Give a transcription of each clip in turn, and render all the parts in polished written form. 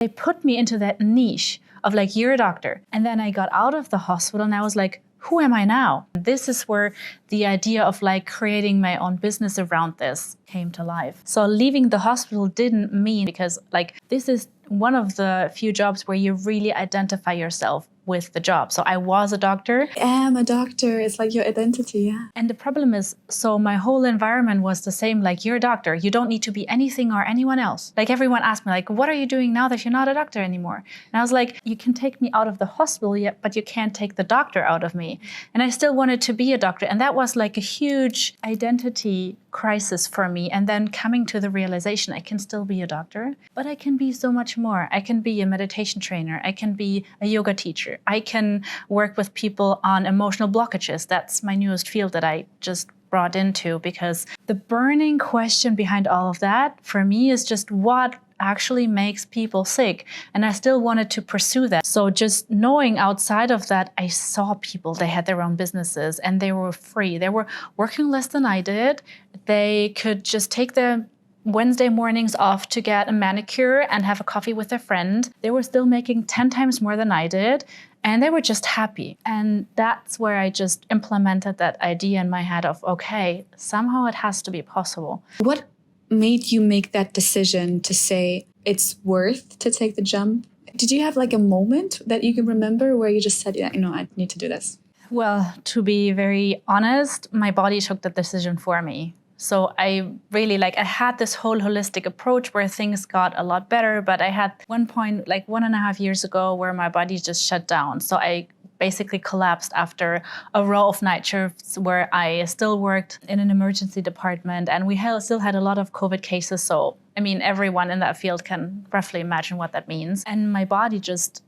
They put me into that niche of like, you're a doctor. And then I got out of the hospital and I was like, who am I now? This is where the idea of like creating my own business around this came to life. So leaving the hospital didn't mean, because like this is one of the few jobs where you really identify yourself with the job. So I was a doctor. I am a doctor. It's like your identity, yeah. And the problem is, so my whole environment was the same, like, you're a doctor. You don't need to be anything or anyone else. Like everyone asked me, like, what are you doing now that you're not a doctor anymore? And I was like, you can take me out of the hospital, yet, but you can't take the doctor out of me. And I still wanted to be a doctor. And that was like a huge identity crisis for me. And then coming to the realization, I can still be a doctor, but I can be so much more. I can be a meditation trainer. I can be a yoga teacher. I can work with people on emotional blockages. That's my newest field that I just brought into, because the burning question behind all of that for me is just what actually makes people sick. And I still wanted to pursue that. So just knowing outside of that, I saw people, they had their own businesses and they were free. They were working less than I did. They could just take their Wednesday mornings off to get a manicure and have a coffee with a friend. They were still making 10 times more than I did. And they were just happy. And that's where I just implemented that idea in my head of, okay, somehow it has to be possible. What made you make that decision to say it's worth to take the jump? Did you have like a moment that you can remember where you just said, yeah, I need to do this? Well, to be very honest, my body took the decision for me. So I really I had this whole holistic approach where things got a lot better, but I had one point, like 1.5 years ago, where my body just shut down. So I basically collapsed after a row of night shifts where I still worked in an emergency department, and we still had a lot of COVID cases. So, I mean, everyone in that field can roughly imagine what that means. And my body just,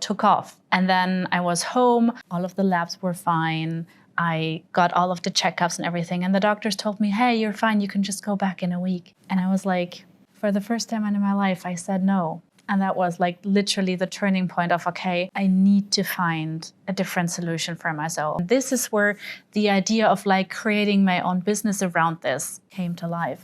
took off. And then I was home, all of the labs were fine. I got all of the checkups and everything. And the doctors told me, hey, you're fine. You can just go back in a week. And I was like, for the first time in my life, I said no. And that was like literally the turning point of, okay, I need to find a different solution for myself. This is where the idea of like creating my own business around this came to life.